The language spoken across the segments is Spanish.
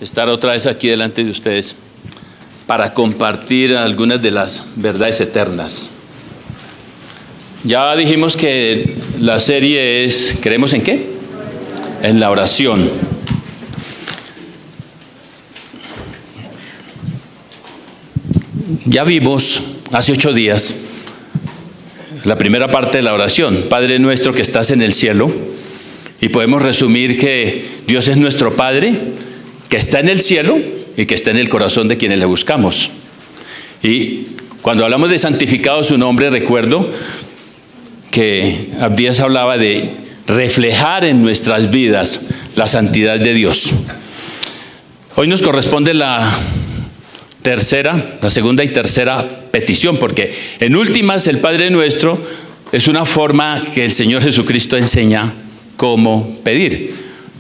estar otra vez aquí delante de ustedes para compartir algunas de las verdades eternas. Ya dijimos que la serie es, ¿creemos en qué? En la oración. Ya vimos hace 8 días la primera parte de la oración, Padre nuestro que estás en el cielo, y podemos resumir que Dios es nuestro Padre, que está en el cielo y que está en el corazón de quienes le buscamos. Y cuando hablamos de santificado su nombre, recuerdo que Abdías hablaba de reflejar en nuestras vidas la santidad de Dios. Hoy nos corresponde la segunda y tercera petición, porque en últimas el Padre Nuestro es una forma que el Señor Jesucristo enseña cómo pedir.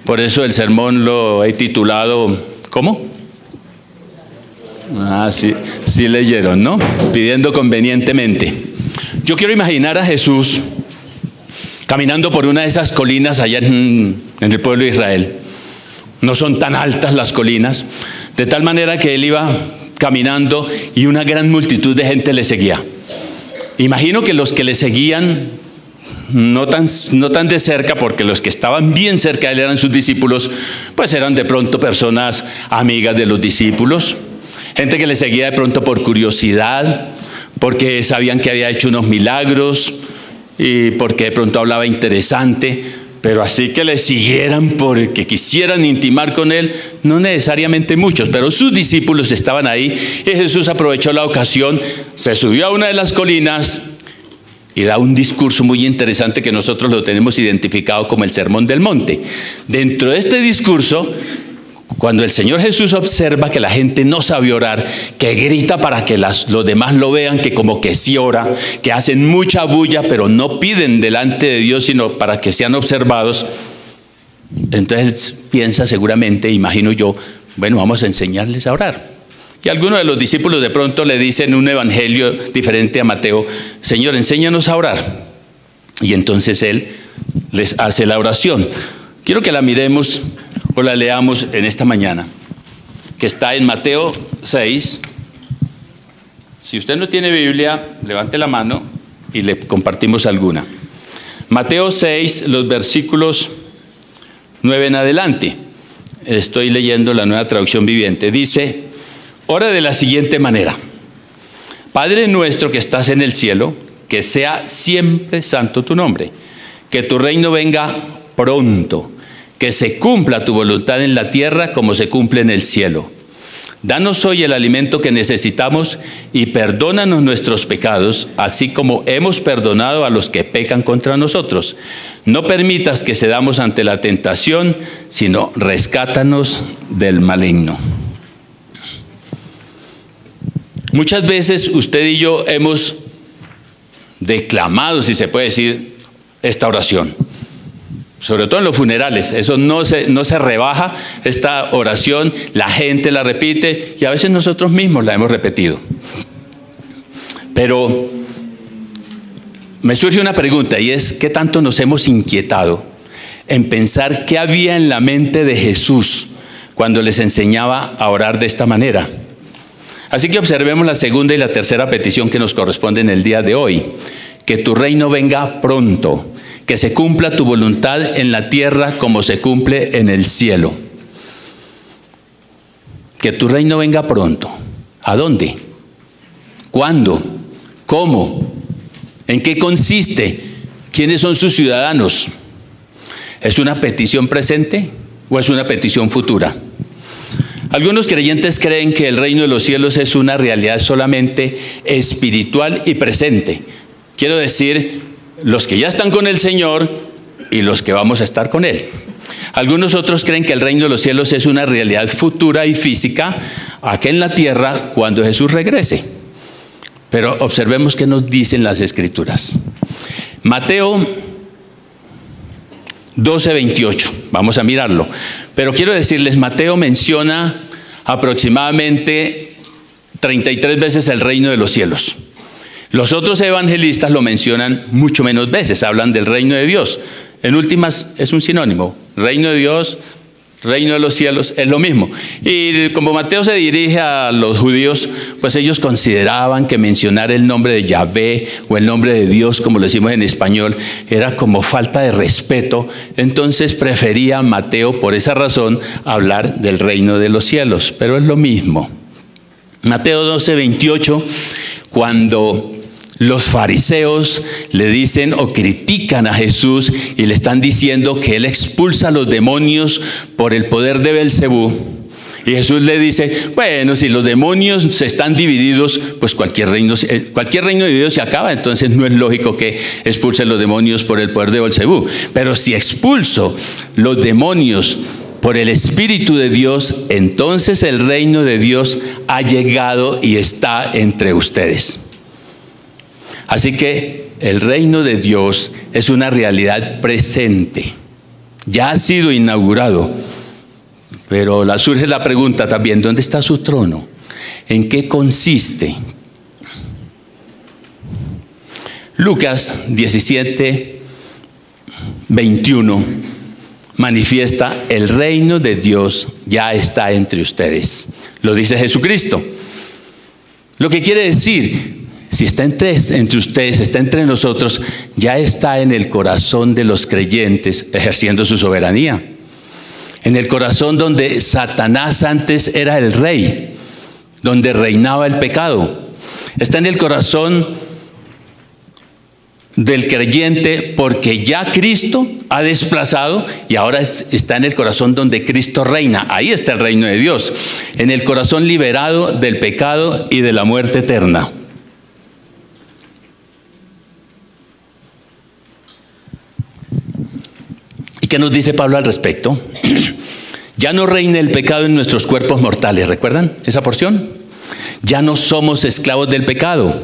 Por eso el sermón lo he titulado, ¿cómo? Sí leyeron, ¿no? Pidiendo convenientemente. Yo quiero imaginar a Jesús caminando por una de esas colinas allá en el pueblo de Israel. No son tan altas las colinas, de tal manera que él iba caminando y una gran multitud de gente le seguía. Imagino que los que le seguían, no tan de cerca, porque los que estaban bien cerca de él eran sus discípulos, pues eran de pronto personas amigas de los discípulos, gente que le seguía de pronto por curiosidad, porque sabían que había hecho unos milagros y porque de pronto hablaba interesante. Pero así que le siguieran porque quisieran intimar con él, no necesariamente muchos, pero sus discípulos estaban ahí y Jesús aprovechó la ocasión, se subió a una de las colinas y da un discurso muy interesante que nosotros lo tenemos identificado como el Sermón del Monte. Dentro de este discurso, cuando el Señor Jesús observa que la gente no sabe orar, que grita para que los demás lo vean, que como que sí ora, que hacen mucha bulla, pero no piden delante de Dios, sino para que sean observados, entonces piensa seguramente, imagino yo, bueno, vamos a enseñarles a orar. Y algunos de los discípulos de pronto le dicen un evangelio diferente a Mateo: Señor, enséñanos a orar. Y entonces él les hace la oración. Quiero que la miremos o la leamos en esta mañana, que está en Mateo 6. Si usted no tiene Biblia, levante la mano y le compartimos alguna. Mateo 6, los versículos 9 en adelante. Estoy leyendo la Nueva Traducción Viviente. Dice: ora de la siguiente manera: Padre nuestro que estás en el cielo, que sea siempre santo tu nombre, que tu reino venga pronto, que se cumpla tu voluntad en la tierra como se cumple en el cielo. Danos hoy el alimento que necesitamos y perdónanos nuestros pecados, así como hemos perdonado a los que pecan contra nosotros. No permitas que cedamos ante la tentación, sino rescátanos del maligno. Muchas veces usted y yo hemos declamado, si se puede decir, esta oración. Sobre todo en los funerales, eso no se rebaja, esta oración, la gente la repite y a veces nosotros mismos la hemos repetido. Pero me surge una pregunta y es: ¿qué tanto nos hemos inquietado en pensar qué había en la mente de Jesús cuando les enseñaba a orar de esta manera? Así que observemos la segunda y la tercera petición que nos corresponde en el día de hoy: que tu reino venga pronto, que se cumpla tu voluntad en la tierra como se cumple en el cielo. Que tu reino venga pronto. ¿A dónde? ¿Cuándo? ¿Cómo? ¿En qué consiste? ¿Quiénes son sus ciudadanos? ¿Es una petición presente o es una petición futura? Algunos creyentes creen que el reino de los cielos es una realidad solamente espiritual y presente. Quiero decir, los que ya están con el Señor y los que vamos a estar con Él. Algunos otros creen que el reino de los cielos es una realidad futura y física aquí en la tierra cuando Jesús regrese. Pero observemos qué nos dicen las Escrituras. Mateo 12:28, vamos a mirarlo. Pero quiero decirles, Mateo menciona aproximadamente 33 veces el reino de los cielos. Los otros evangelistas lo mencionan mucho menos veces, hablan del reino de Dios. En últimas es un sinónimo, reino de Dios, reino de los cielos, es lo mismo. Y como Mateo se dirige a los judíos, pues ellos consideraban que mencionar el nombre de Yahvé o el nombre de Dios, como lo decimos en español, era como falta de respeto. Entonces prefería Mateo, por esa razón, hablar del reino de los cielos. Pero es lo mismo. Mateo 12:28, cuando los fariseos le dicen o critican a Jesús y le están diciendo que él expulsa a los demonios por el poder de Belcebú. Y Jesús le dice, bueno, si los demonios se están divididos, pues cualquier reino dividido se acaba, entonces no es lógico que expulse los demonios por el poder de Belcebú. Pero si expulso los demonios por el Espíritu de Dios, entonces el reino de Dios ha llegado y está entre ustedes. Así que el reino de Dios es una realidad presente. Ya ha sido inaugurado. Pero surge la pregunta también, ¿dónde está su trono? ¿En qué consiste? Lucas 17:21 manifiesta, el reino de Dios ya está entre ustedes. Lo dice Jesucristo. Lo que quiere decir, si está entre ustedes, está entre nosotros, ya está en el corazón de los creyentes ejerciendo su soberanía. En el corazón donde Satanás antes era el rey, donde reinaba el pecado. Está en el corazón del creyente porque ya Cristo ha desplazado y ahora está en el corazón donde Cristo reina. Ahí está el reino de Dios. En el corazón liberado del pecado y de la muerte eterna. ¿Y qué nos dice Pablo al respecto? Ya no reina el pecado en nuestros cuerpos mortales, ¿recuerdan esa porción? Ya no somos esclavos del pecado,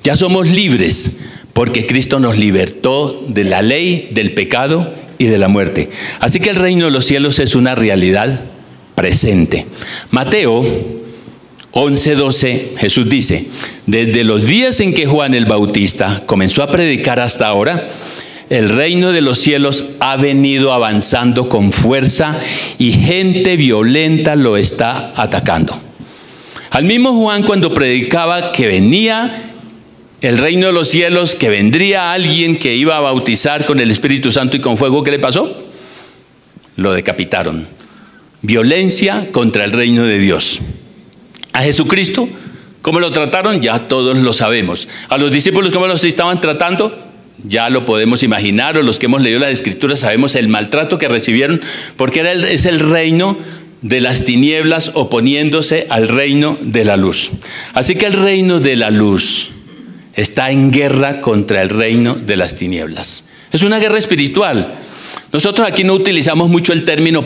ya somos libres, porque Cristo nos libertó de la ley, del pecado y de la muerte. Así que el reino de los cielos es una realidad presente. Mateo 11:12, Jesús dice, desde los días en que Juan el Bautista comenzó a predicar hasta ahora, el reino de los cielos ha venido avanzando con fuerza y gente violenta lo está atacando. Al mismo Juan, cuando predicaba que venía el reino de los cielos, que vendría alguien que iba a bautizar con el Espíritu Santo y con fuego, ¿qué le pasó? Lo decapitaron. Violencia contra el reino de Dios. A Jesucristo, ¿cómo lo trataron? Ya todos lo sabemos. A los discípulos, ¿cómo los estaban tratando? Ya lo podemos imaginar, o los que hemos leído las Escrituras sabemos el maltrato que recibieron, porque es el reino de las tinieblas oponiéndose al reino de la luz. Así que el reino de la luz está en guerra contra el reino de las tinieblas. Es una guerra espiritual. Nosotros aquí no utilizamos mucho el término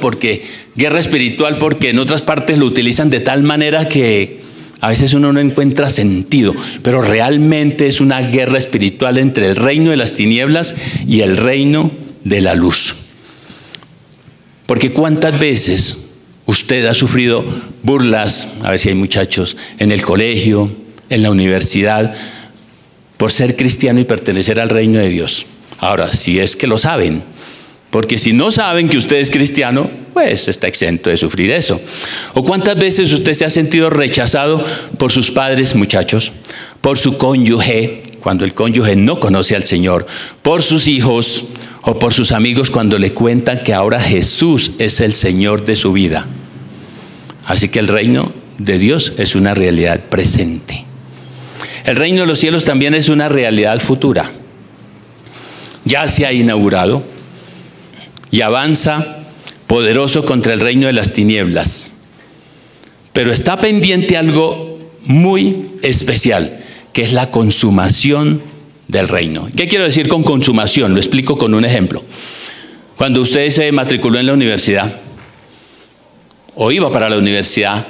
guerra espiritual, porque en otras partes lo utilizan de tal manera que a veces uno no encuentra sentido, pero realmente es una guerra espiritual entre el reino de las tinieblas y el reino de la luz. Porque ¿cuántas veces usted ha sufrido burlas, a ver si hay muchachos, en el colegio, en la universidad, por ser cristiano y pertenecer al reino de Dios? Ahora, si es que lo saben, porque si no saben que usted es cristiano, pues está exento de sufrir eso. ¿O cuántas veces usted se ha sentido rechazado por sus padres, muchachos? Por su cónyuge, cuando el cónyuge no conoce al Señor, por sus hijos o por sus amigos cuando le cuentan que ahora Jesús es el Señor de su vida. Así que el reino de Dios es una realidad presente. El reino de los cielos también es una realidad futura. Ya se ha inaugurado y avanza poderoso contra el reino de las tinieblas. Pero está pendiente algo muy especial, que es la consumación del reino. ¿Qué quiero decir con consumación? Lo explico con un ejemplo. Cuando usted se matriculó en la universidad, o iba para la universidad,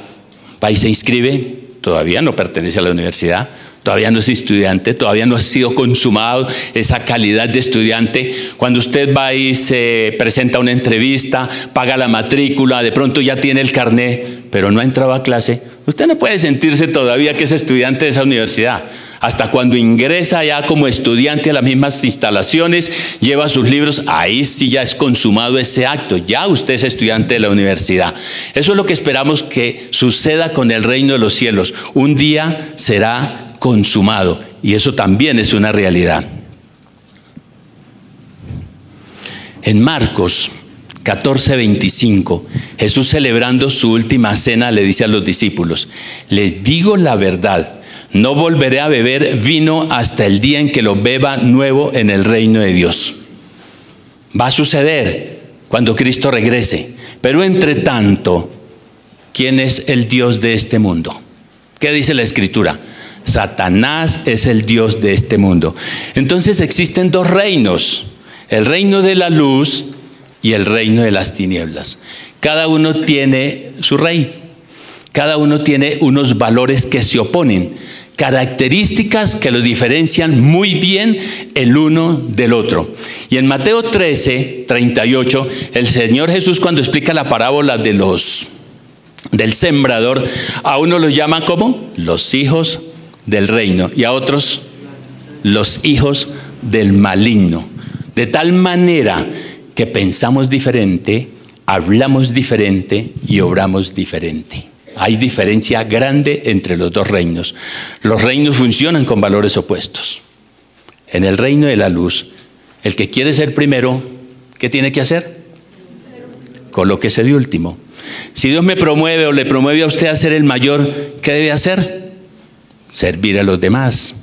va y se inscribe, todavía no pertenece a la universidad, Todavía no es estudiante, todavía no ha sido consumado esa calidad de estudiante. Cuando usted va y se presenta a una entrevista, paga la matrícula, de pronto ya tiene el carné, pero no ha entrado a clase, usted no puede sentirse todavía que es estudiante de esa universidad. Hasta cuando ingresa ya como estudiante a las mismas instalaciones, lleva sus libros, ahí sí ya es consumado ese acto, ya usted es estudiante de la universidad. Eso es lo que esperamos que suceda con el reino de los cielos. Un día será consumado, y eso también es una realidad. En Marcos 14:25, Jesús, celebrando su última cena, le dice a los discípulos: les digo la verdad, no volveré a beber vino hasta el día en que lo beba nuevo en el reino de Dios. Va a suceder cuando Cristo regrese, pero entre tanto, ¿quién es el Dios de este mundo? ¿Qué dice la Escritura? Satanás es el Dios de este mundo. Entonces existen dos reinos: el reino de la luz y el reino de las tinieblas. Cada uno tiene su rey, cada uno tiene unos valores que se oponen, características que lo diferencian muy bien el uno del otro. Y en Mateo 13:38, el Señor Jesús, cuando explica la parábola del sembrador, a uno los llama como los hijos del reino y a otros los hijos del maligno. De tal manera que pensamos diferente, hablamos diferente y obramos diferente. Hay diferencia grande entre los dos reinos. Los reinos funcionan con valores opuestos. En el reino de la luz, el que quiere ser primero, ¿qué tiene que hacer? Colóquese de último. Si Dios me promueve o le promueve a usted a ser el mayor, ¿qué debe hacer? Servir a los demás.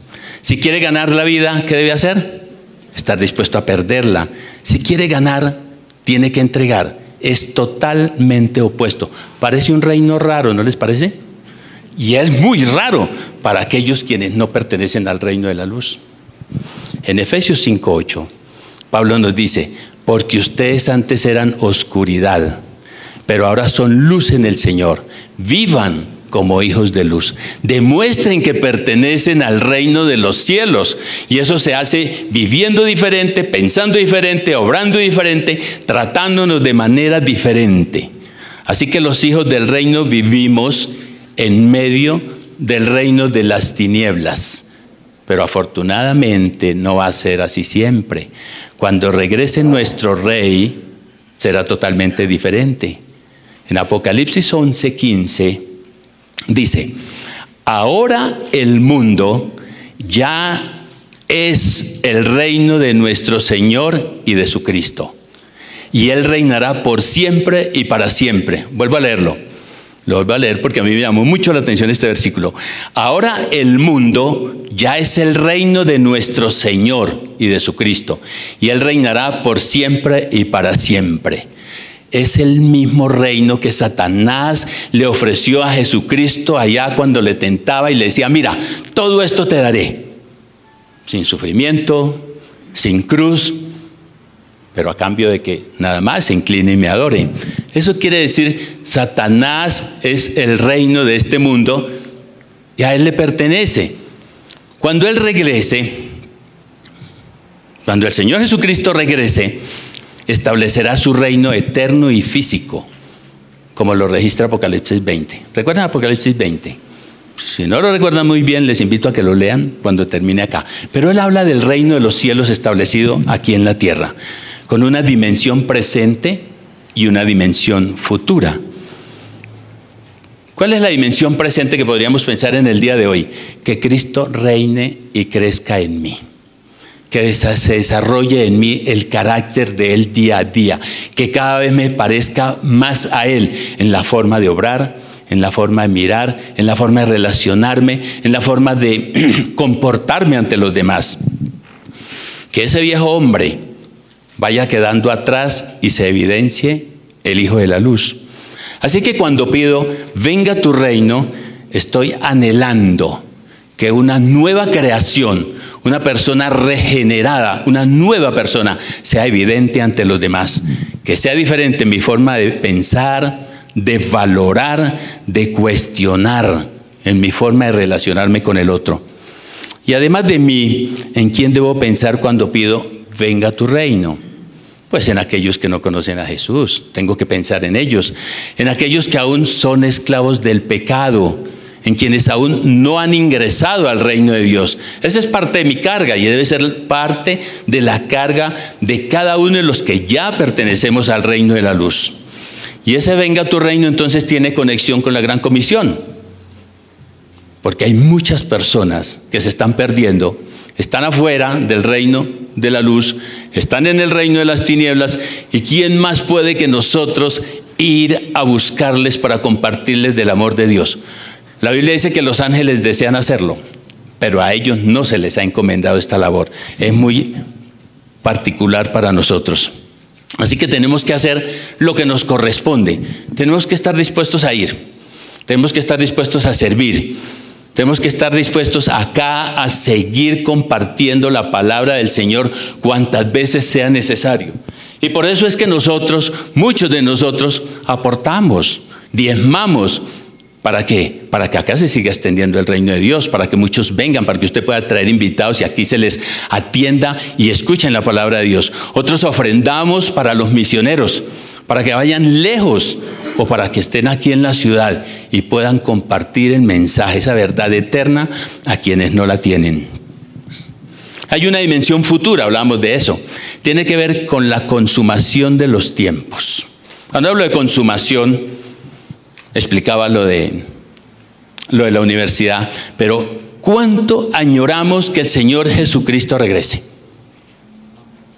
Si quiere ganar la vida, ¿qué debe hacer? Estar dispuesto a perderla. Si quiere ganar, tiene que entregar. Es totalmente opuesto. Parece un reino raro, ¿no les parece? Y es muy raro para aquellos quienes no pertenecen al reino de la luz. En Efesios 5:8, Pablo nos dice: porque ustedes antes eran oscuridad, pero ahora son luz en el Señor. Vivan como hijos de luz. Demuestren que pertenecen al reino de los cielos. Y eso se hace viviendo diferente, pensando diferente, obrando diferente, tratándonos de manera diferente. Así que los hijos del reino vivimos en medio del reino de las tinieblas. Pero afortunadamente no va a ser así siempre. Cuando regrese nuestro rey, será totalmente diferente. En Apocalipsis 11:15 dice: ahora el mundo ya es el reino de nuestro Señor y de su Cristo, y Él reinará por siempre y para siempre. Vuelvo a leerlo. Lo vuelvo a leer porque a mí me llamó mucho la atención este versículo. Ahora el mundo ya es el reino de nuestro Señor y de su Cristo, y Él reinará por siempre y para siempre. Es el mismo reino que Satanás le ofreció a Jesucristo allá cuando le tentaba y le decía: mira, todo esto te daré, sin sufrimiento, sin cruz, pero a cambio de que nada más se incline y me adore. Eso quiere decir, Satanás es el reino de este mundo y a él le pertenece. Cuando él regrese, cuando el Señor Jesucristo regrese, establecerá su reino eterno y físico, como lo registra Apocalipsis 20. ¿Recuerdan Apocalipsis 20? Si no lo recuerdan muy bien, les invito a que lo lean cuando termine acá. Pero él habla del reino de los cielos establecido aquí en la tierra, con una dimensión presente y una dimensión futura. ¿Cuál es la dimensión presente que podríamos pensar en el día de hoy? Que Cristo reine y crezca en mí. Que se desarrolle en mí el carácter de Él día a día, que cada vez me parezca más a Él en la forma de obrar, en la forma de mirar, en la forma de relacionarme, en la forma de comportarme ante los demás. Que ese viejo hombre vaya quedando atrás y se evidencie el Hijo de la Luz. Así que cuando pido, venga tu reino, estoy anhelando que una nueva creación, una persona regenerada, una nueva persona, sea evidente ante los demás. Que sea diferente en mi forma de pensar, de valorar, de cuestionar, en mi forma de relacionarme con el otro. Y además de mí, ¿en quién debo pensar cuando pido, venga tu reino? Pues en aquellos que no conocen a Jesús. Tengo que pensar en ellos. En aquellos que aún son esclavos del pecado, en quienes aún no han ingresado al reino de Dios. Esa es parte de mi carga y debe ser parte de la carga de cada uno de los que ya pertenecemos al reino de la luz. Y ese venga tu reino entonces tiene conexión con la gran comisión. Porque hay muchas personas que se están perdiendo, están afuera del reino de la luz, están en el reino de las tinieblas, y ¿quién más puede que nosotros ir a buscarles para compartirles del amor de Dios? La Biblia dice que los ángeles desean hacerlo, pero a ellos no se les ha encomendado esta labor. Es muy particular para nosotros. Así que tenemos que hacer lo que nos corresponde. Tenemos que estar dispuestos a ir. Tenemos que estar dispuestos a servir. Tenemos que estar dispuestos acá a seguir compartiendo la palabra del Señor cuantas veces sea necesario. Y por eso es que nosotros, muchos de nosotros, aportamos, diezmamos. ¿Para qué? Para que acá se siga extendiendo el reino de Dios, para que muchos vengan, para que usted pueda traer invitados y aquí se les atienda y escuchen la palabra de Dios. Otros ofrendamos para los misioneros, para que vayan lejos o para que estén aquí en la ciudad y puedan compartir el mensaje, esa verdad eterna a quienes no la tienen. Hay una dimensión futura, hablamos de eso. Tiene que ver con la consumación de los tiempos. Cuando hablo de consumación, explicaba lo de la universidad, pero ¿cuánto añoramos que el Señor Jesucristo regrese?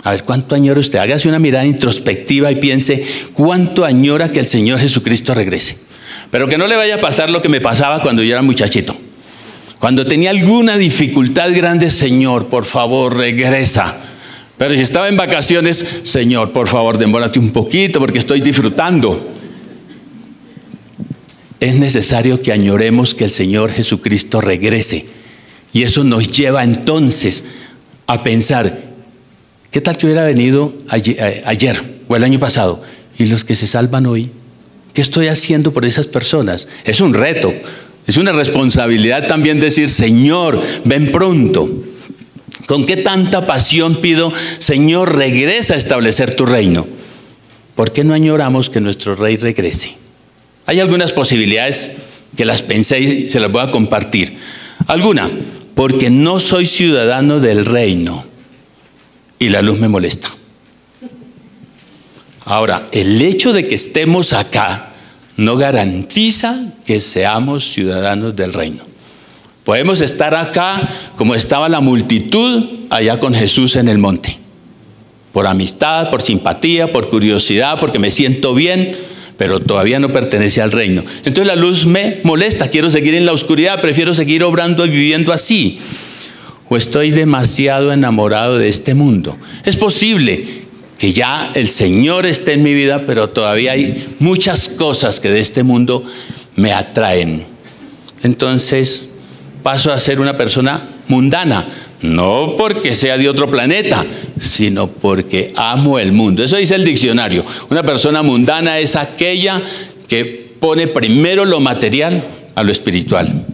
A ver, ¿cuánto añora usted? Hágase una mirada introspectiva y piense, ¿cuánto añora que el Señor Jesucristo regrese? Pero que no le vaya a pasar lo que me pasaba cuando yo era muchachito. Cuando tenía alguna dificultad grande, Señor, por favor, regresa. Pero si estaba en vacaciones, Señor, por favor, demórate un poquito porque estoy disfrutando. Es necesario que añoremos que el Señor Jesucristo regrese. Y eso nos lleva entonces a pensar, ¿qué tal que hubiera venido ayer o el año pasado? ¿Y los que se salvan hoy? ¿Qué estoy haciendo por esas personas? Es un reto, es una responsabilidad también decir, Señor, ven pronto. ¿Con qué tanta pasión pido, Señor, regresa a establecer tu reino? ¿Por qué no añoramos que nuestro Rey regrese? Hay algunas posibilidades que las pensé y se las voy a compartir. Alguna, porque no soy ciudadano del reino y la luz me molesta. Ahora, el hecho de que estemos acá no garantiza que seamos ciudadanos del reino. Podemos estar acá como estaba la multitud allá con Jesús en el monte. Por amistad, por simpatía, por curiosidad, porque me siento bien, pero todavía no pertenece al reino. Entonces la luz me molesta, quiero seguir en la oscuridad, prefiero seguir obrando y viviendo así. O estoy demasiado enamorado de este mundo. Es posible que ya el Señor esté en mi vida, pero todavía hay muchas cosas que de este mundo me atraen. Entonces paso a ser una persona mundana. No porque sea de otro planeta, sino porque amo el mundo. Eso dice el diccionario. Una persona mundana es aquella que pone primero lo material a lo espiritual.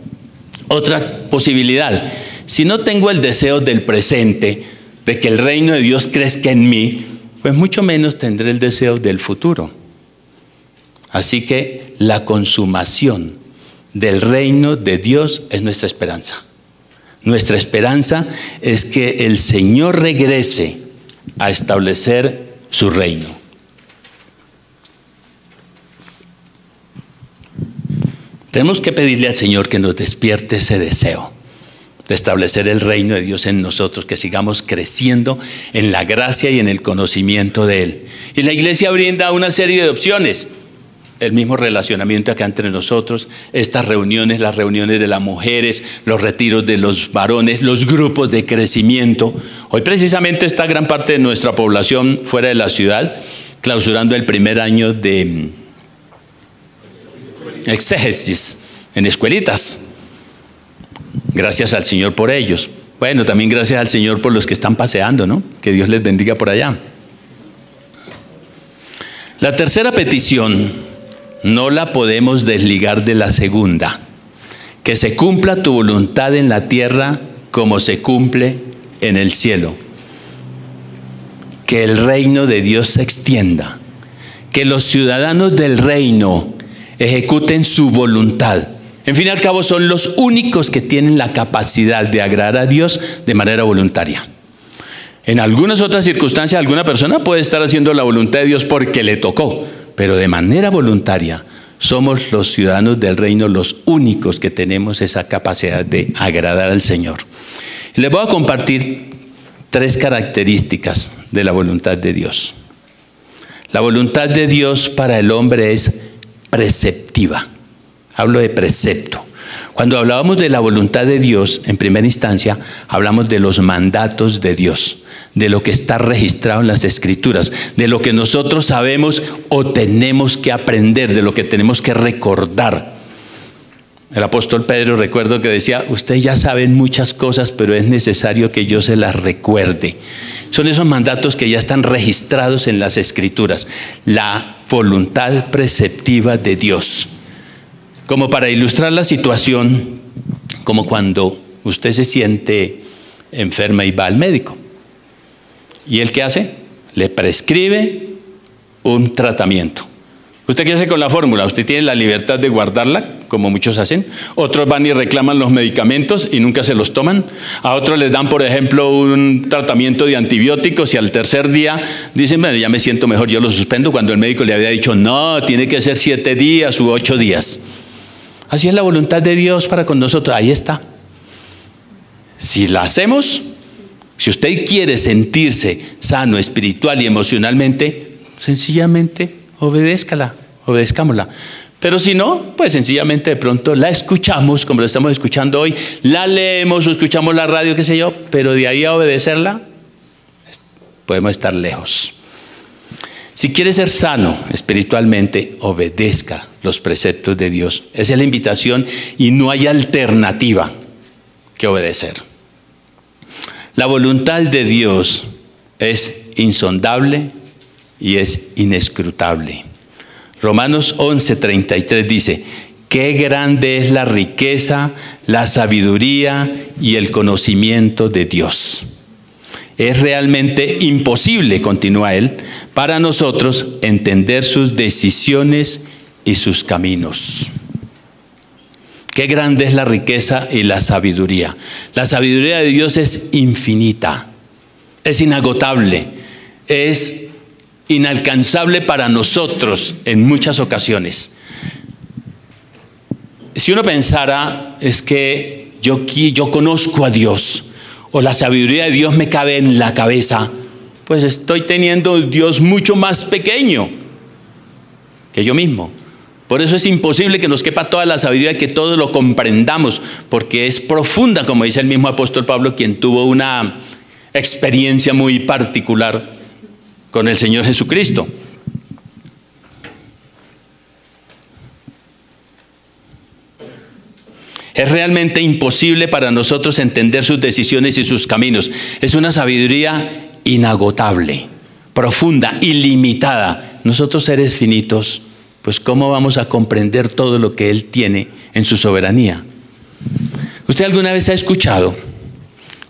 Otra posibilidad, si no tengo el deseo del presente, de que el reino de Dios crezca en mí, pues mucho menos tendré el deseo del futuro. Así que la consumación del reino de Dios es nuestra esperanza. Nuestra esperanza es que el Señor regrese a establecer su reino. Tenemos que pedirle al Señor que nos despierte ese deseo de establecer el reino de Dios en nosotros, que sigamos creciendo en la gracia y en el conocimiento de Él. Y la iglesia brinda una serie de opciones. El mismo relacionamiento acá entre nosotros, estas reuniones, las reuniones de las mujeres, los retiros de los varones, los grupos de crecimiento. Hoy precisamente está gran parte de nuestra población fuera de la ciudad, clausurando el primer año de exégesis en escuelitas. Gracias al Señor por ellos. Bueno, también gracias al Señor por los que están paseando, ¿no? Que Dios les bendiga por allá. La tercera petición no la podemos desligar de la segunda. Que se cumpla tu voluntad en la tierra como se cumple en el cielo. Que el reino de Dios se extienda, que los ciudadanos del reino ejecuten su voluntad. En fin y al cabo son los únicos que tienen la capacidad de agradar a Dios de manera voluntaria. En algunas otras circunstancias, alguna persona puede estar haciendo la voluntad de Dios porque le tocó, pero de manera voluntaria somos los ciudadanos del reino los únicos que tenemos esa capacidad de agradar al Señor. Les voy a compartir 3 características de la voluntad de Dios. La voluntad de Dios para el hombre es preceptiva. Hablo de precepto. Cuando hablábamos de la voluntad de Dios, en primera instancia, hablamos de los mandatos de Dios, de lo que está registrado en las Escrituras, de lo que nosotros sabemos o tenemos que aprender, de lo que tenemos que recordar. El apóstol Pedro, recuerdo que decía, ustedes ya saben muchas cosas, pero es necesario que yo se las recuerde. Son esos mandatos que ya están registrados en las Escrituras. La voluntad preceptiva de Dios. Como para ilustrar la situación, como cuando usted se siente enferma y va al médico. ¿Y él qué hace? Le prescribe un tratamiento. ¿Usted qué hace con la fórmula? Usted tiene la libertad de guardarla, como muchos hacen. Otros van y reclaman los medicamentos y nunca se los toman. A otros les dan, por ejemplo, un tratamiento de antibióticos y al tercer día dicen, bueno, ya me siento mejor, yo lo suspendo, cuando el médico le había dicho, no, tiene que ser 7 días u 8 días. Así es la voluntad de Dios para con nosotros. Ahí está. Si la hacemos, si usted quiere sentirse sano espiritual y emocionalmente, sencillamente obedezcámosla. Pero si no, pues sencillamente de pronto la escuchamos, como lo estamos escuchando hoy, la leemos o escuchamos la radio, qué sé yo, pero de ahí a obedecerla, podemos estar lejos. Si quiere ser sano espiritualmente, obedezca los preceptos de Dios. Esa es la invitación y no hay alternativa que obedecer. La voluntad de Dios es insondable y es inescrutable. Romanos 11:33 dice, qué grande es la riqueza, la sabiduría y el conocimiento de Dios. Es realmente imposible, continúa él, para nosotros entender sus decisiones y sus caminos. Qué grande es la riqueza y la sabiduría. La sabiduría de Dios es infinita, es inagotable, es inalcanzable para nosotros en muchas ocasiones. Si uno pensara, es que yo conozco a Dios, o la sabiduría de Dios me cabe en la cabeza, pues estoy teniendo un Dios mucho más pequeño que yo mismo. Por eso es imposible que nos quepa toda la sabiduría y que todos lo comprendamos, porque es profunda, como dice el mismo apóstol Pablo, quien tuvo una experiencia muy particular con el Señor Jesucristo. Es realmente imposible para nosotros entender sus decisiones y sus caminos. Es una sabiduría inagotable, profunda, ilimitada. Nosotros seres finitos, pues ¿cómo vamos a comprender todo lo que Él tiene en su soberanía? ¿Usted alguna vez ha escuchado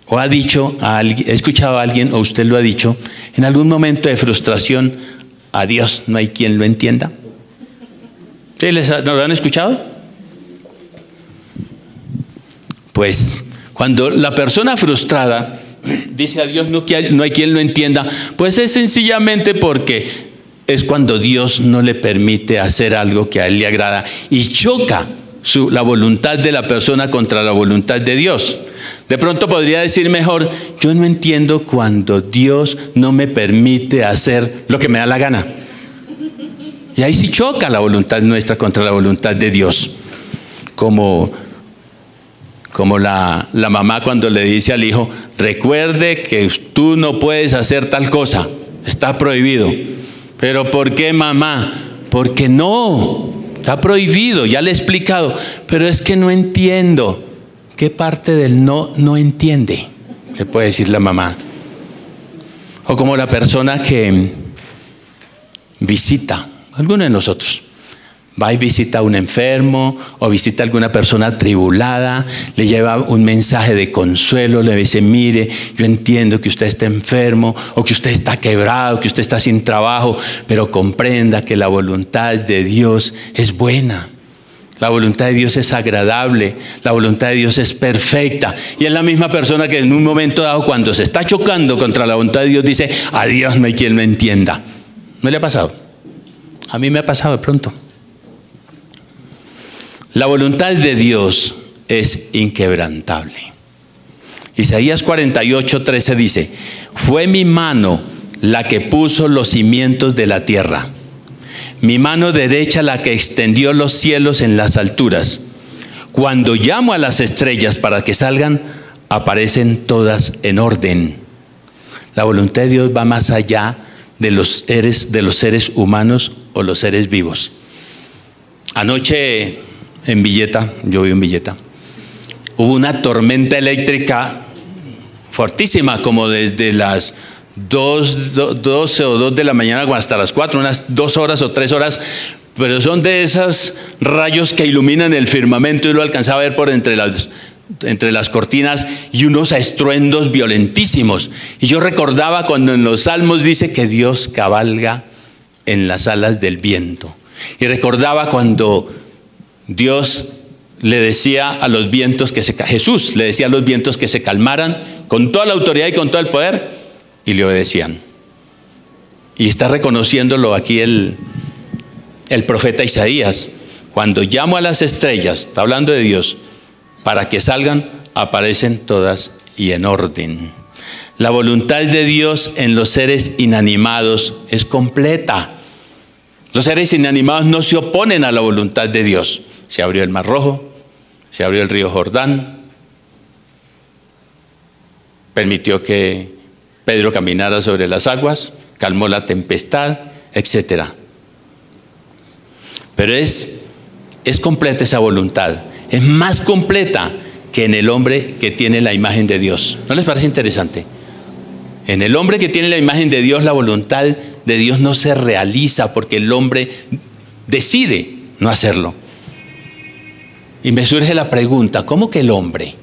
o ha dicho a alguien, ha escuchado a alguien o usted lo ha dicho, en algún momento de frustración, a Dios no hay quien lo entienda? ¿Sí nos lo han escuchado? Pues cuando la persona frustrada dice a Dios no hay quien lo entienda, pues es sencillamente porque es cuando Dios no le permite hacer algo que a Él le agrada y choca la voluntad de la persona contra la voluntad de Dios. De pronto podría decir mejor, yo no entiendo cuando Dios no me permite hacer lo que me da la gana. Y ahí sí choca la voluntad nuestra contra la voluntad de Dios. Como la mamá cuando le dice al hijo, recuerde que tú no puedes hacer tal cosa, está prohibido. ¿Pero por qué, mamá? Porque no, está prohibido, ya le he explicado, pero es que no entiendo. ¿Qué parte del no entiende? Le puede decir la mamá. O como la persona que visita, alguno de nosotros, Va y visita a un enfermo o visita a alguna persona atribulada, le lleva un mensaje de consuelo, le dice, mire, yo entiendo que usted está enfermo o que usted está quebrado, que usted está sin trabajo, pero comprenda que la voluntad de Dios es buena. La voluntad de Dios es agradable, la voluntad de Dios es perfecta. Y es la misma persona que en un momento dado, cuando se está chocando contra la voluntad de Dios, dice, a Dios no hay quien lo entienda. ¿No le ha pasado? A mí me ha pasado de pronto. La voluntad de Dios es inquebrantable. Isaías 48:13 dice, fue mi mano la que puso los cimientos de la tierra, mi mano derecha la que extendió los cielos en las alturas. Cuando llamo a las estrellas para que salgan, aparecen todas en orden. La voluntad de Dios va más allá de los seres humanos o los seres vivos. Anoche en Villeta, yo vivo en Villeta, hubo una tormenta eléctrica fortísima, como desde las 12 o 2 de la mañana hasta las 4, unas 2 horas o 3 horas, pero son de esos rayos que iluminan el firmamento y lo alcanzaba a ver por entre las cortinas, y unos estruendos violentísimos. Y yo recordaba cuando en los Salmos dice que Dios cabalga en las alas del viento. Y recordaba cuando Dios le decía a los vientos Jesús le decía a los vientos que se calmaran con toda la autoridad y con todo el poder, y le obedecían. Y está reconociéndolo aquí el profeta Isaías. Cuando llamo a las estrellas, está hablando de Dios, para que salgan, aparecen todas y en orden. La voluntad de Dios en los seres inanimados es completa. Los seres inanimados no se oponen a la voluntad de Dios. Se abrió el Mar Rojo, se abrió el río Jordán, permitió que Pedro caminara sobre las aguas, calmó la tempestad, etc. Pero es completa esa voluntad, es más completa que en el hombre que tiene la imagen de Dios. ¿No les parece interesante? En el hombre que tiene la imagen de Dios, la voluntad de Dios no se realiza porque el hombre decide no hacerlo. Y me surge la pregunta, ¿cómo que el hombre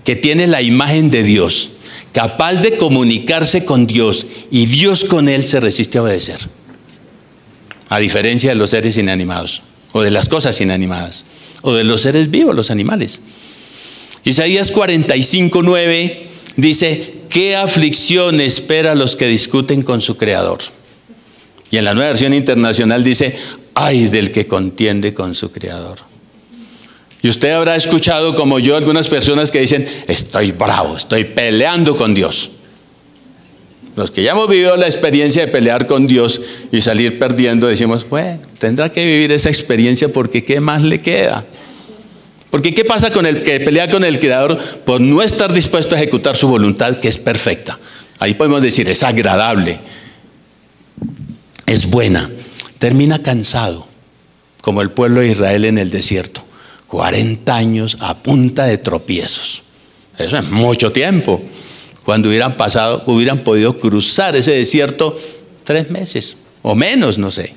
que tiene la imagen de Dios, capaz de comunicarse con Dios y Dios con él, se resiste a obedecer? A diferencia de los seres inanimados, o de las cosas inanimadas, o de los seres vivos, los animales. Isaías 45:9 dice, ¿qué aflicción espera a los que discuten con su Creador? Y en la Nueva Versión Internacional dice, ay del que contiende con su Creador. Y usted habrá escuchado, como yo, algunas personas que dicen, estoy bravo, estoy peleando con Dios. Los que ya hemos vivido la experiencia de pelear con Dios y salir perdiendo, decimos, bueno, tendrá que vivir esa experiencia porque ¿qué más le queda? Porque ¿qué pasa con el que pelea con el Creador por no estar dispuesto a ejecutar su voluntad, que es perfecta? Ahí podemos decir, es agradable, es buena. Termina cansado, como el pueblo de Israel en el desierto. 40 años a punta de tropiezos. Eso es mucho tiempo. Cuando hubieran podido cruzar ese desierto 3 meses o menos, no sé.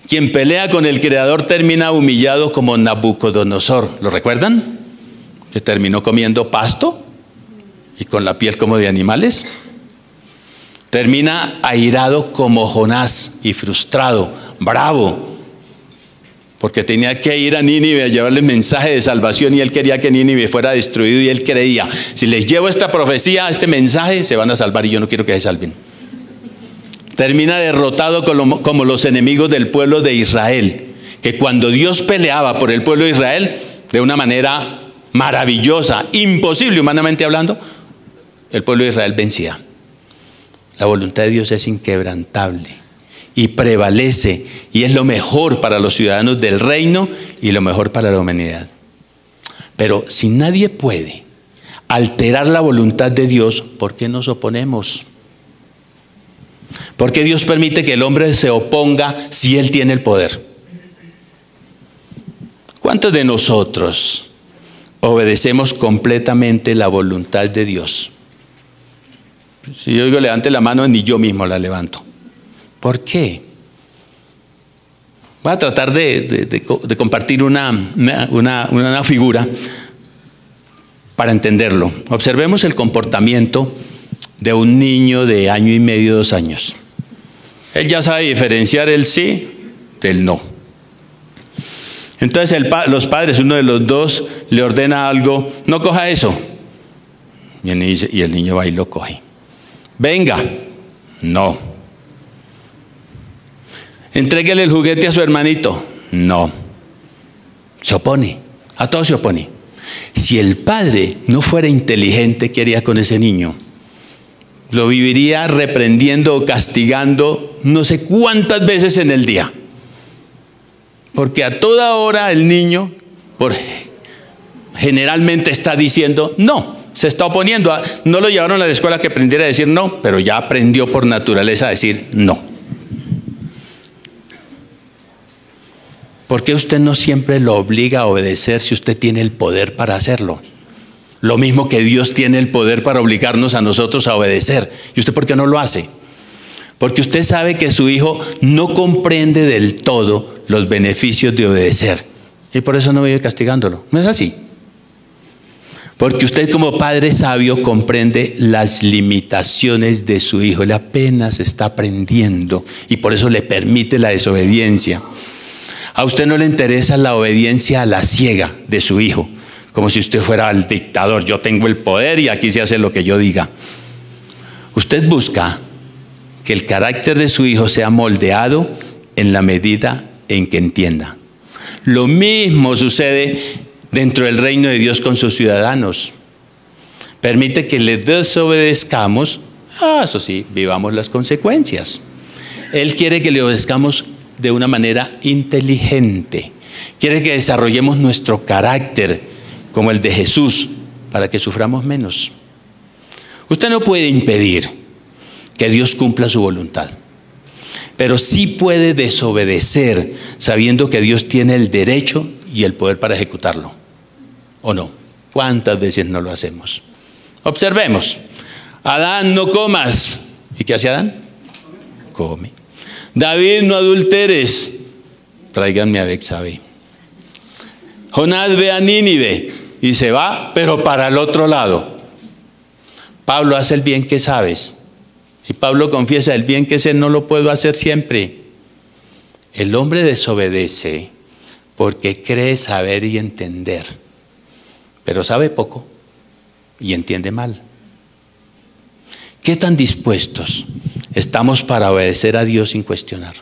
Quien pelea con el Creador termina humillado como Nabucodonosor. ¿Lo recuerdan? Que terminó comiendo pasto y con la piel como de animales. Termina airado como Jonás y frustrado, bravo, porque tenía que ir a Nínive a llevarle mensaje de salvación y él quería que Nínive fuera destruido y él creía, si les llevo esta profecía, este mensaje, se van a salvar y yo no quiero que se salven. Termina derrotado como los enemigos del pueblo de Israel, que cuando Dios peleaba por el pueblo de Israel, de una manera maravillosa, imposible humanamente hablando, el pueblo de Israel vencía. La voluntad de Dios es inquebrantable y prevalece, y es lo mejor para los ciudadanos del reino y lo mejor para la humanidad. Pero si nadie puede alterar la voluntad de Dios, ¿por qué nos oponemos? ¿Por qué Dios permite que el hombre se oponga si Él tiene el poder? ¿Cuántos de nosotros obedecemos completamente la voluntad de Dios? Si yo digo levante la mano, ni yo mismo la levanto. ¿Por qué? Voy a tratar de compartir una figura para entenderlo. Observemos el comportamiento de un niño de 1 año y medio, 2 años. Él ya sabe diferenciar el sí del no. Entonces los padres, uno de los dos, le ordena algo: no coja eso. Y el niño va y lo coge. Venga, no. Entréguele el juguete a su hermanito. No. Se opone, a todo se opone. Si el padre no fuera inteligente, ¿qué haría con ese niño? Lo viviría reprendiendo o castigando no sé cuántas veces en el día. Porque a toda hora el niño generalmente está diciendo no, se está oponiendo. No lo llevaron a la escuela que aprendiera a decir no, pero ya aprendió por naturaleza a decir no. ¿Por qué usted no siempre lo obliga a obedecer si usted tiene el poder para hacerlo? Lo mismo que Dios tiene el poder para obligarnos a nosotros a obedecer. ¿Y usted por qué no lo hace? Porque usted sabe que su hijo no comprende del todo los beneficios de obedecer. Y por eso no vive castigándolo. ¿No es así? Porque usted como padre sabio comprende las limitaciones de su hijo. Él apenas está aprendiendo y por eso le permite la desobediencia. A usted no le interesa la obediencia a la ciega de su hijo, como si usted fuera el dictador. Yo tengo el poder y aquí se hace lo que yo diga. Usted busca que el carácter de su hijo sea moldeado en la medida en que entienda. Lo mismo sucede dentro del reino de Dios con sus ciudadanos. Permite que le desobedezcamos, eso sí, vivamos las consecuencias. Él quiere que le obedezcamos de una manera inteligente. Quiere que desarrollemos nuestro carácter como el de Jesús para que suframos menos. Usted no puede impedir que Dios cumpla su voluntad, pero sí puede desobedecer sabiendo que Dios tiene el derecho y el poder para ejecutarlo. ¿O no? ¿Cuántas veces no lo hacemos? Observemos. Adán, no comas. ¿Y qué hace Adán? Come. David, no adulteres. Tráiganme a Betsabé. Jonás, ve a Nínive. Y se va, pero para el otro lado. Pablo, hace el bien que sabes. Y Pablo confiesa: el bien que sé no lo puedo hacer siempre. El hombre desobedece porque cree saber y entender, pero sabe poco y entiende mal. ¿Qué tan dispuestos estamos para obedecer a Dios sin cuestionar?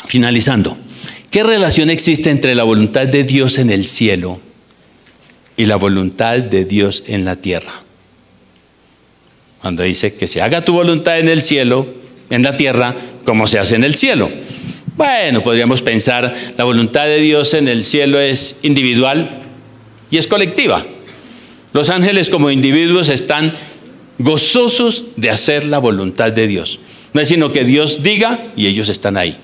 Finalizando, ¿qué relación existe entre la voluntad de Dios en el cielo y la voluntad de Dios en la tierra? Cuando dice que se haga tu voluntad en el cielo, en la tierra, como se hace en el cielo. Bueno, podríamos pensar, la voluntad de Dios en el cielo es individual y es colectiva. Los ángeles como individuos están gozosos de hacer la voluntad de Dios. No es sino que Dios diga y ellos están ahí.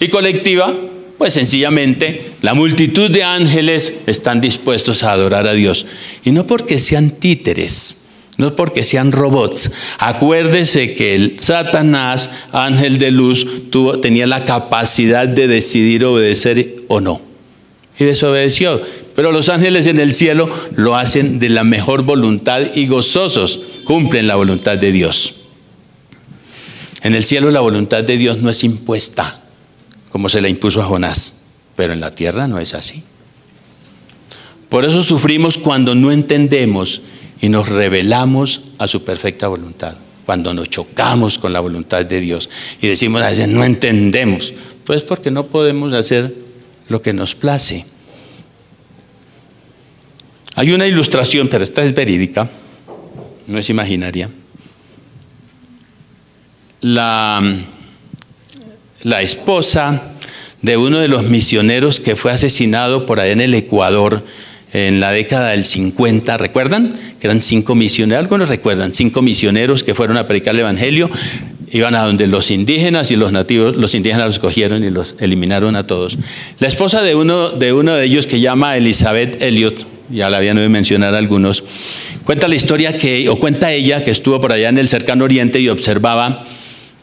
Y colectiva, pues sencillamente la multitud de ángeles están dispuestos a adorar a Dios. Y no porque sean títeres, no porque sean robots. Acuérdese que el Satanás, ángel de luz, tenía la capacidad de decidir obedecer o no. Y desobedeció. Pero los ángeles en el cielo lo hacen de la mejor voluntad y gozosos. Cumplen la voluntad de Dios. En el cielo la voluntad de Dios no es impuesta, como se la impuso a Jonás. Pero en la tierra no es así. Por eso sufrimos cuando no entendemos y nos rebelamos a su perfecta voluntad. Cuando nos chocamos con la voluntad de Dios y decimos a veces no entendemos, pues porque no podemos hacer lo que nos place. Hay una ilustración, pero esta es verídica, no es imaginaria. La esposa de uno de los misioneros que fue asesinado por allá en el Ecuador en la década del 50, ¿recuerdan? Que eran 5 misioneros, algunos recuerdan, 5 misioneros que fueron a predicar el evangelio, iban a donde los indígenas y los nativos, los indígenas los cogieron y los eliminaron a todos. La esposa de uno de ellos, que llama Elizabeth Elliot, ya la habían oído mencionar algunos, cuenta la historia cuenta ella que estuvo por allá en el cercano oriente y observaba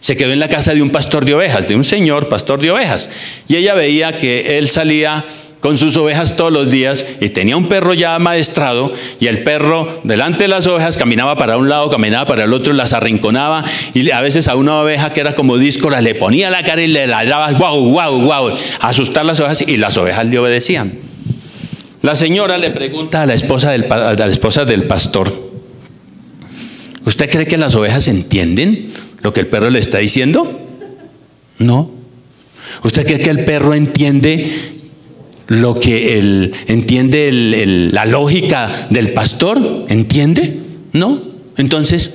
Se quedó en la casa de un pastor de ovejas, de un señor pastor de ovejas. Y ella veía que él salía con sus ovejas todos los días y tenía un perro ya amaestrado, y el perro delante de las ovejas caminaba para un lado, caminaba para el otro, las arrinconaba, y a veces a una oveja que era como díscola le ponía la cara y le ladraba, guau, guau, guau, a asustar las ovejas, y las ovejas le obedecían. La señora le pregunta a la esposa del pastor: ¿usted cree que las ovejas entienden lo que el perro le está diciendo? No. ¿Usted cree que el perro entiende lo que la lógica del pastor? ¿Entiende? No. Entonces,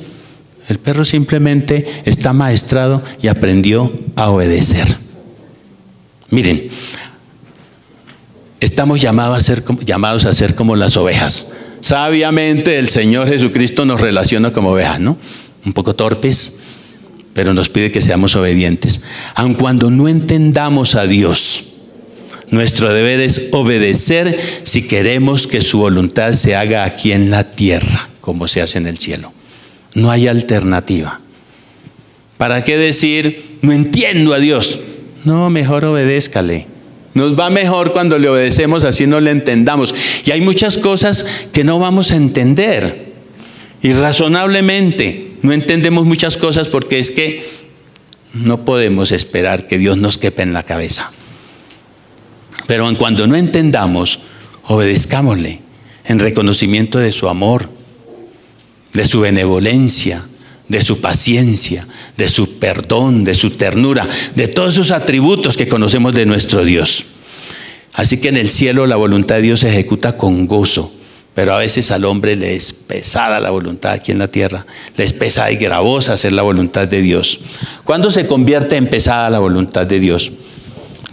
el perro simplemente está maestrado y aprendió a obedecer. Miren, estamos llamados a ser como las ovejas. Sabiamente el Señor Jesucristo nos relaciona como ovejas, ¿no? Un poco torpes, pero nos pide que seamos obedientes. Aun cuando no entendamos a Dios, nuestro deber es obedecer si queremos que su voluntad se haga aquí en la tierra, como se hace en el cielo. No hay alternativa. ¿Para qué decir, no entiendo a Dios? No, mejor obedézcale. Nos va mejor cuando le obedecemos, así no le entendamos. Y hay muchas cosas que no vamos a entender. Y razonablemente no entendemos muchas cosas porque es que no podemos esperar que Dios nos quepa en la cabeza. Pero cuando no entendamos, obedezcámosle en reconocimiento de su amor, de su benevolencia, de su paciencia, de su perdón, de su ternura, de todos esos atributos que conocemos de nuestro Dios. Así que en el cielo la voluntad de Dios se ejecuta con gozo, pero a veces al hombre le es pesada la voluntad aquí en la tierra, le es pesada y gravosa hacer la voluntad de Dios. ¿Cuándo se convierte en pesada la voluntad de Dios?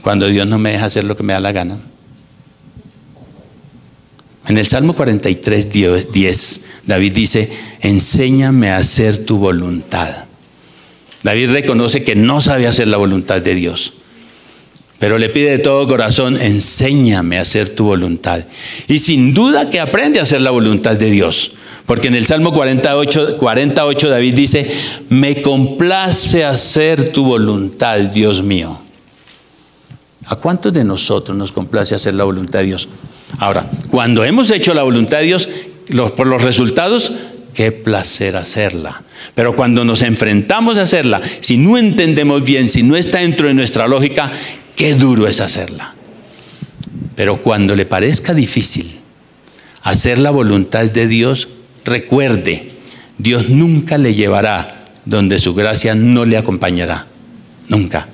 Cuando Dios no me deja hacer lo que me da la gana. En el Salmo 43, 10, David dice: enséñame a hacer tu voluntad. David reconoce que no sabe hacer la voluntad de Dios, pero le pide de todo corazón: enséñame a hacer tu voluntad. Y sin duda que aprende a hacer la voluntad de Dios, porque en el Salmo 48 David dice: me complace hacer tu voluntad, Dios mío. ¿A cuántos de nosotros nos complace hacer la voluntad de Dios? Ahora, cuando hemos hecho la voluntad de Dios, por los resultados, qué placer hacerla. Pero cuando nos enfrentamos a hacerla, si no entendemos bien, si no está dentro de nuestra lógica, qué duro es hacerla. Pero cuando le parezca difícil hacer la voluntad de Dios, recuerde, Dios nunca le llevará donde su gracia no le acompañará. Nunca.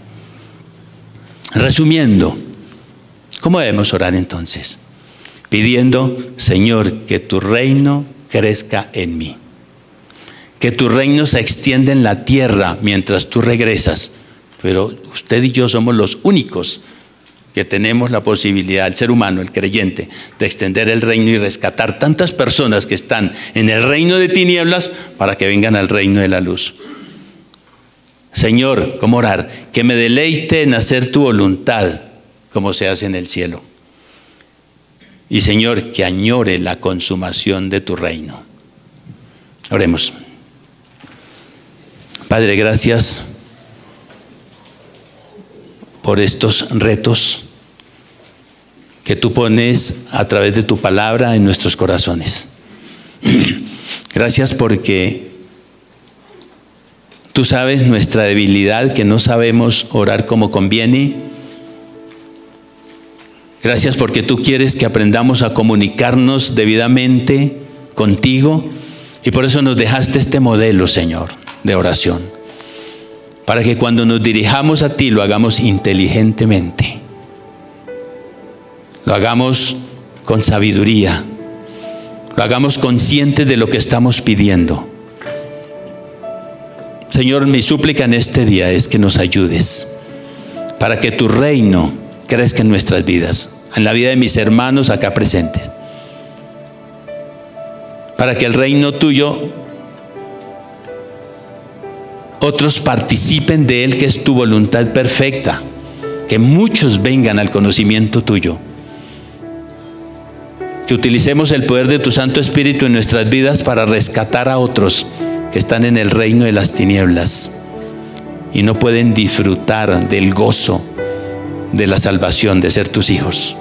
Resumiendo, ¿cómo debemos orar entonces? Pidiendo: Señor, que tu reino crezca en mí. Que tu reino se extienda en la tierra mientras tú regresas. Pero usted y yo somos los únicos que tenemos la posibilidad, el ser humano, el creyente, de extender el reino y rescatar tantas personas que están en el reino de tinieblas para que vengan al reino de la luz. Señor, ¿cómo orar? Que me deleite en hacer tu voluntad como se hace en el cielo. Y Señor, que añore la consumación de tu reino. Oremos. Padre, gracias por estos retos que tú pones a través de tu palabra en nuestros corazones. Gracias porque tú sabes nuestra debilidad, que no sabemos orar como conviene. Gracias porque tú quieres que aprendamos a comunicarnos debidamente contigo, y por eso nos dejaste este modelo, Señor, de oración, para que cuando nos dirijamos a ti lo hagamos inteligentemente, lo hagamos con sabiduría, lo hagamos conscientes de lo que estamos pidiendo. Señor, mi súplica en este día es que nos ayudes para que tu reino crezca en nuestras vidas, en la vida de mis hermanos acá presentes, para que el reino tuyo, otros participen de él, que es tu voluntad perfecta, que muchos vengan al conocimiento tuyo, que utilicemos el poder de tu Santo Espíritu en nuestras vidas para rescatar a otros que están en el reino de las tinieblas, y no pueden disfrutar del gozo de la salvación, de ser tus hijos,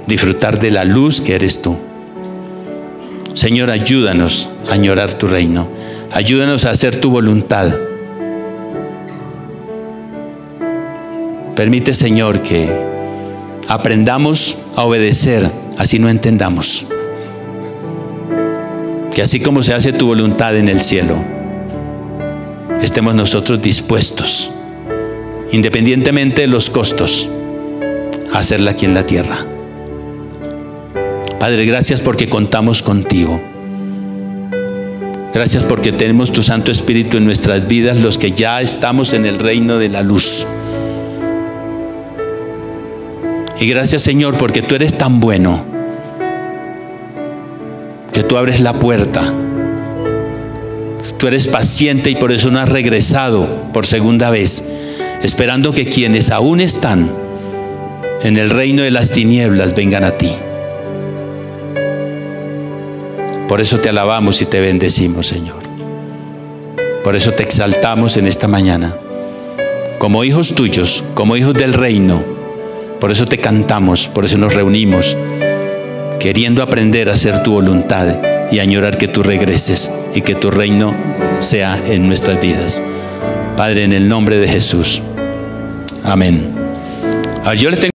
disfrutar de la luz que eres tú. Señor, ayúdanos a añorar tu reino, ayúdanos a hacer tu voluntad. Permite, Señor, que aprendamos a obedecer, así no entendamos. Que así como se hace tu voluntad en el cielo, estemos nosotros dispuestos, independientemente de los costos, a hacerla aquí en la tierra. Padre, gracias porque contamos contigo. Gracias porque tenemos tu Santo Espíritu en nuestras vidas, los que ya estamos en el reino de la luz. Y gracias, Señor, porque tú eres tan bueno, que tú abres la puerta. Tú eres paciente y por eso no has regresado por segunda vez, esperando que quienes aún están en el reino de las tinieblas vengan a ti. Por eso te alabamos y te bendecimos, Señor. Por eso te exaltamos en esta mañana, como hijos tuyos, como hijos del reino. Por eso te cantamos, por eso nos reunimos, queriendo aprender a hacer tu voluntad y añorar que tú regreses y que tu reino sea en nuestras vidas. Padre, en el nombre de Jesús. Amén. Ahora, yo les tengo